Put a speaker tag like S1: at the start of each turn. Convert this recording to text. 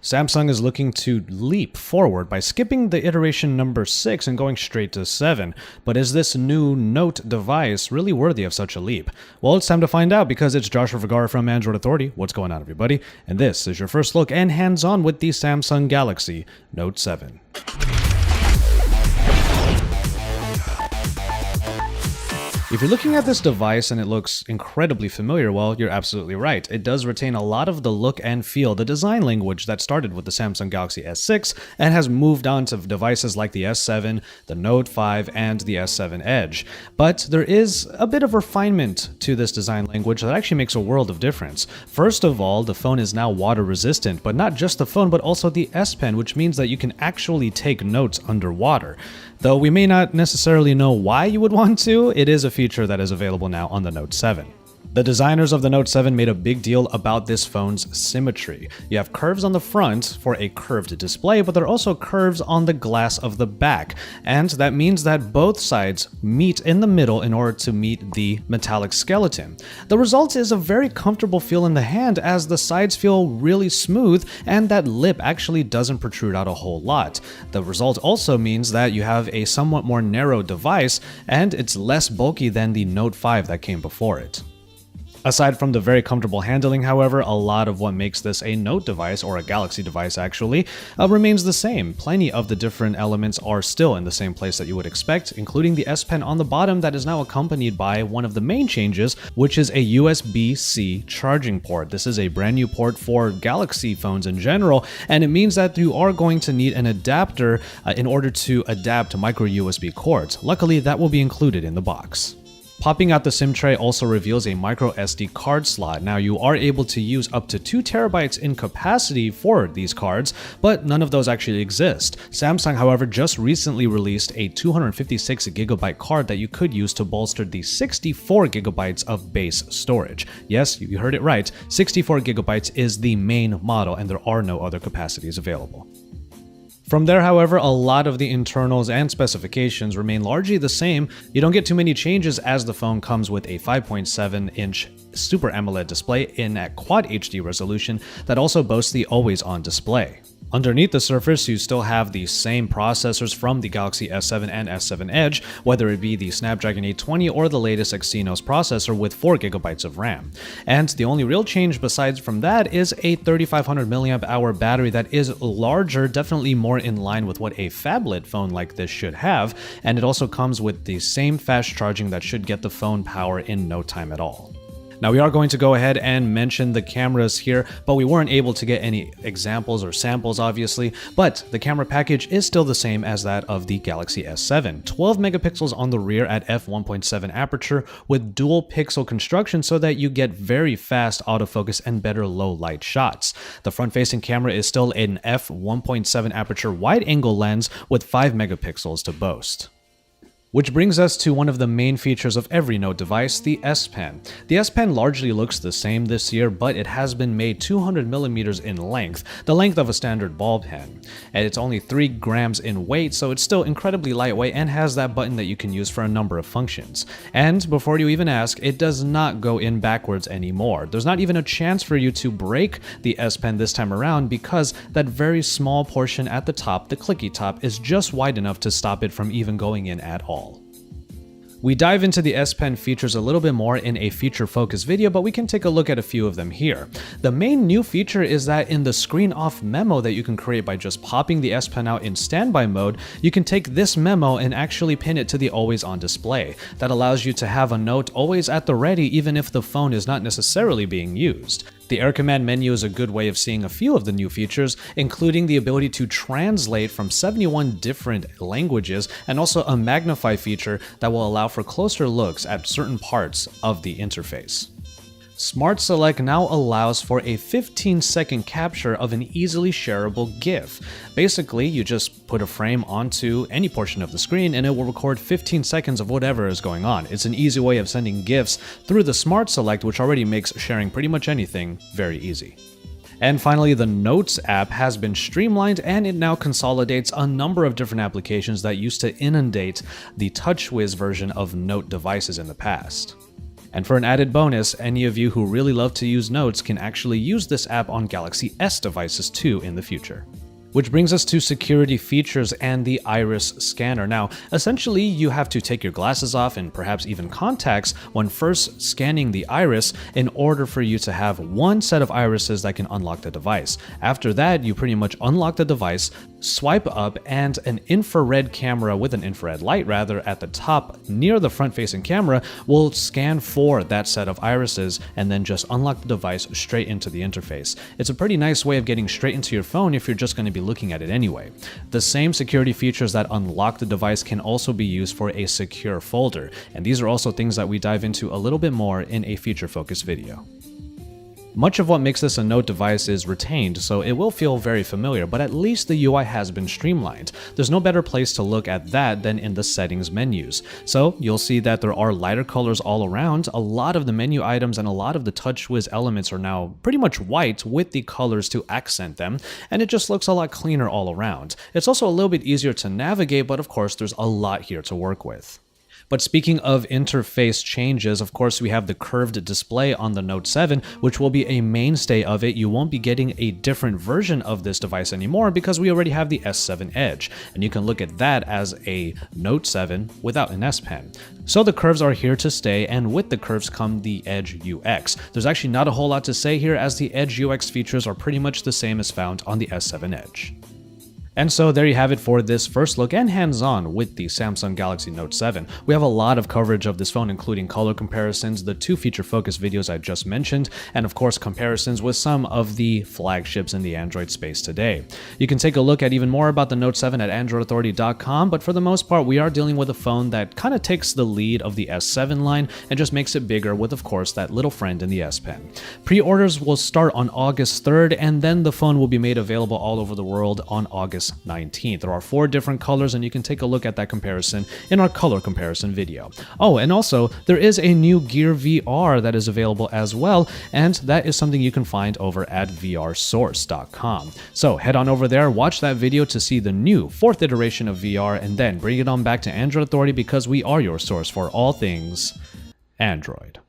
S1: Samsung is looking to leap forward by skipping the iteration number 6 and going straight to 7. But is this new Note device really worthy of such a leap? Well, it's time to find out because it's Joshua Vergara from Android Authority. What's going on, everybody? And this is your first look and hands-on with the Samsung Galaxy Note 7. If you're looking at this device and it looks incredibly familiar, well, you're absolutely right. It does retain a lot of the look and feel, the design language that started with the Samsung Galaxy S6 and has moved on to devices like the S7, the Note 5, and the S7 Edge. But there is a bit of refinement to this design language that actually makes a world of difference. First of all, the phone is now water resistant, but not just the phone, but also the S Pen, which means that you can actually take notes underwater. Though we may not necessarily know why you would want to, it is a feature that is available now on the Note 7. The designers of the Note 7 made a big deal about this phone's symmetry. You have curves on the front for a curved display, but there are also curves on the glass of the back. And that means that both sides meet in the middle in order to meet the metallic skeleton. The result is a very comfortable feel in the hand as the sides feel really smooth and that lip actually doesn't protrude out a whole lot. The result also means that you have a somewhat more narrow device and it's less bulky than the Note 5 that came before it. Aside from the very comfortable handling, however, a lot of what makes this a Note device, or a Galaxy device actually, remains the same. Plenty of the different elements are still in the same place that you would expect, including the S Pen on the bottom that is now accompanied by one of the main changes, which is a USB-C charging port. This is a brand new port for Galaxy phones in general, and it means that you are going to need an adapter in order to adapt micro USB cords. Luckily, that will be included in the box. Popping out the SIM tray also reveals a micro SD card slot. Now you are able to use up to 2 terabytes in capacity for these cards, but none of those actually exist. Samsung, however, just recently released a 256 gigabyte card that you could use to bolster the 64 gigabytes of base storage. Yes, you heard it right, 64 gigabytes is the main model and there are no other capacities available. From there, however, a lot of the internals and specifications remain largely the same. You don't get too many changes as the phone comes with a 5.7-inch Super AMOLED display in a Quad HD resolution that also boasts the always-on display. Underneath the surface, you still have the same processors from the Galaxy S7 and S7 Edge, whether it be the Snapdragon 820 or the latest Exynos processor with 4 gigabytes of RAM. And the only real change besides from that is a 3500 mAh battery that is larger, definitely more in line with what a phablet phone like this should have, and it also comes with the same fast charging that should get the phone power in no time at all. Now we are going to go ahead and mention the cameras here, but we weren't able to get any examples or samples obviously, but the camera package is still the same as that of the Galaxy S7. 12 megapixels on the rear at f1.7 aperture with dual pixel construction so that you get very fast autofocus and better low light shots. The front-facing camera is still an f1.7 aperture wide-angle lens with 5 megapixels to boast. Which brings us to one of the main features of every Note device, the S Pen. The S Pen largely looks the same this year, but it has been made 200 millimeters in length, the length of a standard ball pen. And it's only 3 grams in weight, so it's still incredibly lightweight and has that button that you can use for a number of functions. And before you even ask, it does not go in backwards anymore. There's not even a chance for you to break the S Pen this time around because that very small portion at the top, the clicky top, is just wide enough to stop it from even going in at all. We dive into the S Pen features a little bit more in a feature-focused video, but we can take a look at a few of them here. The main new feature is that in the screen-off memo that you can create by just popping the S Pen out in standby mode, you can take this memo and actually pin it to the always-on display. That allows you to have a note always at the ready even if the phone is not necessarily being used. The Air Command menu is a good way of seeing a few of the new features, including the ability to translate from 71 different languages and also a magnify feature that will allow for closer looks at certain parts of the interface. Smart Select now allows for a 15-second capture of an easily shareable GIF. Basically, you just put a frame onto any portion of the screen and it will record 15 seconds of whatever is going on. It's an easy way of sending GIFs through the Smart Select, which already makes sharing pretty much anything very easy. And finally, the Notes app has been streamlined and it now consolidates a number of different applications that used to inundate the TouchWiz version of Note devices in the past. And for an added bonus, any of you who really love to use notes can actually use this app on Galaxy S devices too in the future. Which brings us to security features and the iris scanner. Now, essentially, you have to take your glasses off and perhaps even contacts when first scanning the iris in order for you to have one set of irises that can unlock the device. After that, you pretty much unlock the device, swipe up, and an infrared camera with an infrared light rather at the top near the front-facing camera will scan for that set of irises and then just unlock the device straight into the interface. It's a pretty nice way of getting straight into your phone if you're just going to be looking at it anyway. The same security features that unlock the device can also be used for a secure folder, and these are also things that we dive into a little bit more in a feature-focused video. Much of what makes this a Note device is retained, so it will feel very familiar, but at least the UI has been streamlined. There's no better place to look at that than in the settings menus. So you'll see that there are lighter colors all around. A lot of the menu items and a lot of the TouchWiz elements are now pretty much white with the colors to accent them, and it just looks a lot cleaner all around. It's also a little bit easier to navigate, but of course there's a lot here to work with. But speaking of interface changes, of course, we have the curved display on the Note 7, which will be a mainstay of it. You won't be getting a different version of this device anymore because we already have the S7 Edge, and you can look at that as a Note 7 without an S Pen. So the curves are here to stay, and with the curves come the Edge UX. There's actually not a whole lot to say here, as the Edge UX features are pretty much the same as found on the S7 Edge. And so there you have it for this first look and hands-on with the Samsung Galaxy Note 7. We have a lot of coverage of this phone, including color comparisons, the two feature-focused videos I just mentioned, and of course comparisons with some of the flagships in the Android space today. You can take a look at even more about the Note 7 at AndroidAuthority.com, but for the most part we are dealing with a phone that kind of takes the lead of the S7 line and just makes it bigger with, of course, that little friend in the S Pen. Pre-orders will start on August 3rd, and then the phone will be made available all over the world on August 19th. There are 4 different colors, and you can take a look at that comparison in our color comparison video. Oh, and also there is a new Gear VR that is available as well, and that is something you can find over at vrsource.com. So head on over there, watch that video to see the new 4th iteration of VR, and then bring it on back to Android Authority because we are your source for all things Android.